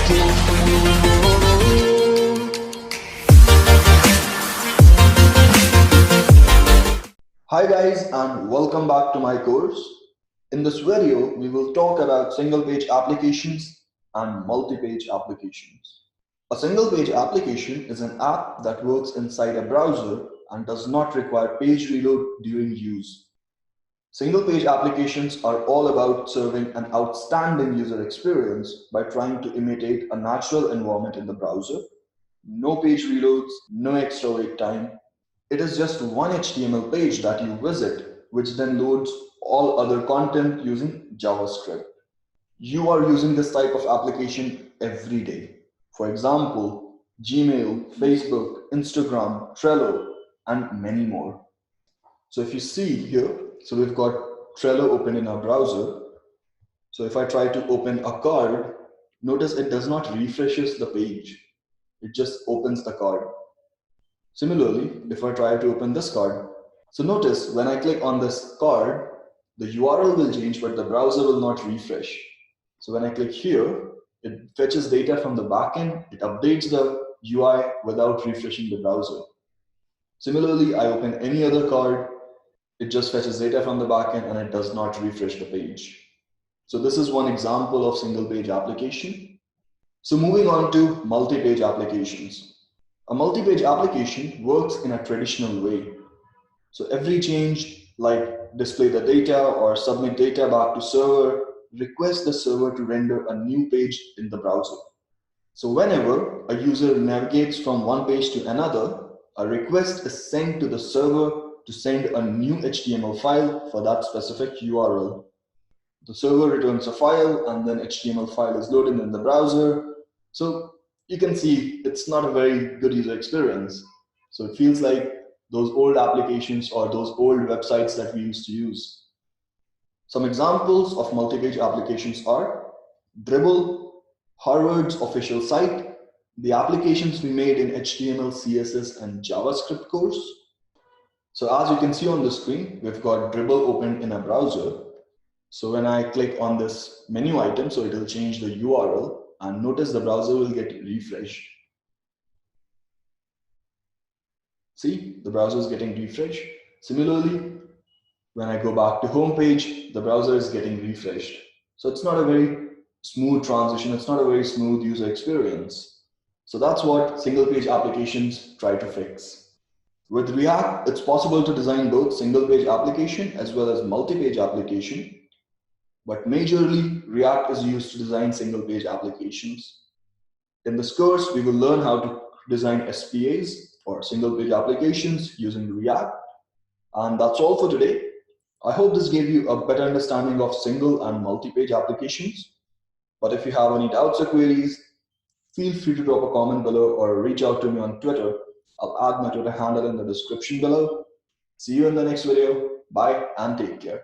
Hi guys, and welcome back to my course. In this video, we will talk about single-page applications and multi-page applications. A single-page application is an app that works inside a browser and does not require page reload during use. Single-page applications are all about serving an outstanding user experience by trying to imitate a natural environment in the browser. No page reloads, no extra wait time. It is just one HTML page that you visit, which then loads all other content using JavaScript. You are using this type of application every day. For example, Gmail, Facebook, Instagram, Trello, and many more. So if you see here, so we've got Trello open in our browser. So if I try to open a card, notice it does not refreshes the page. It just opens the card. Similarly, if I try to open this card, so notice when I click on this card, the URL will change, but the browser will not refresh. So when I click here, it fetches data from the backend, it updates the UI without refreshing the browser. Similarly, I open any other card, it just fetches data from the backend and it does not refresh the page. So this is one example of single page application. So moving on to multi-page applications. A multi-page application works in a traditional way. So every change, like display the data or submit data back to server, requests the server to render a new page in the browser. So whenever a user navigates from one page to another, a request is sent to the server to send a new HTML file for that specific URL. The server returns a file and then HTML file is loaded in the browser. So you can see it's not a very good user experience. So it feels like those old applications or those old websites that we used to use. Some examples of multi-page applications are Dribble, Harvard's official site, the applications we made in HTML, CSS, and JavaScript course. So as you can see on the screen, we've got Dribble open in a browser. So when I click on this menu item, so it will change the URL, and notice the browser will get refreshed. See, the browser is getting refreshed. Similarly, when I go back to home page, the browser is getting refreshed. So it's not a very smooth transition. It's not a very smooth user experience. So that's what single page applications try to fix. With React, it's possible to design both single page application as well as multi-page application. But majorly, React is used to design single page applications. In this course, we will learn how to design SPAs or single page applications using React. And that's all for today. I hope this gave you a better understanding of single and multi-page applications. But if you have any doubts or queries, feel free to drop a comment below or reach out to me on Twitter. I'll add my Twitter handle in the description below. See you in the next video. Bye and take care.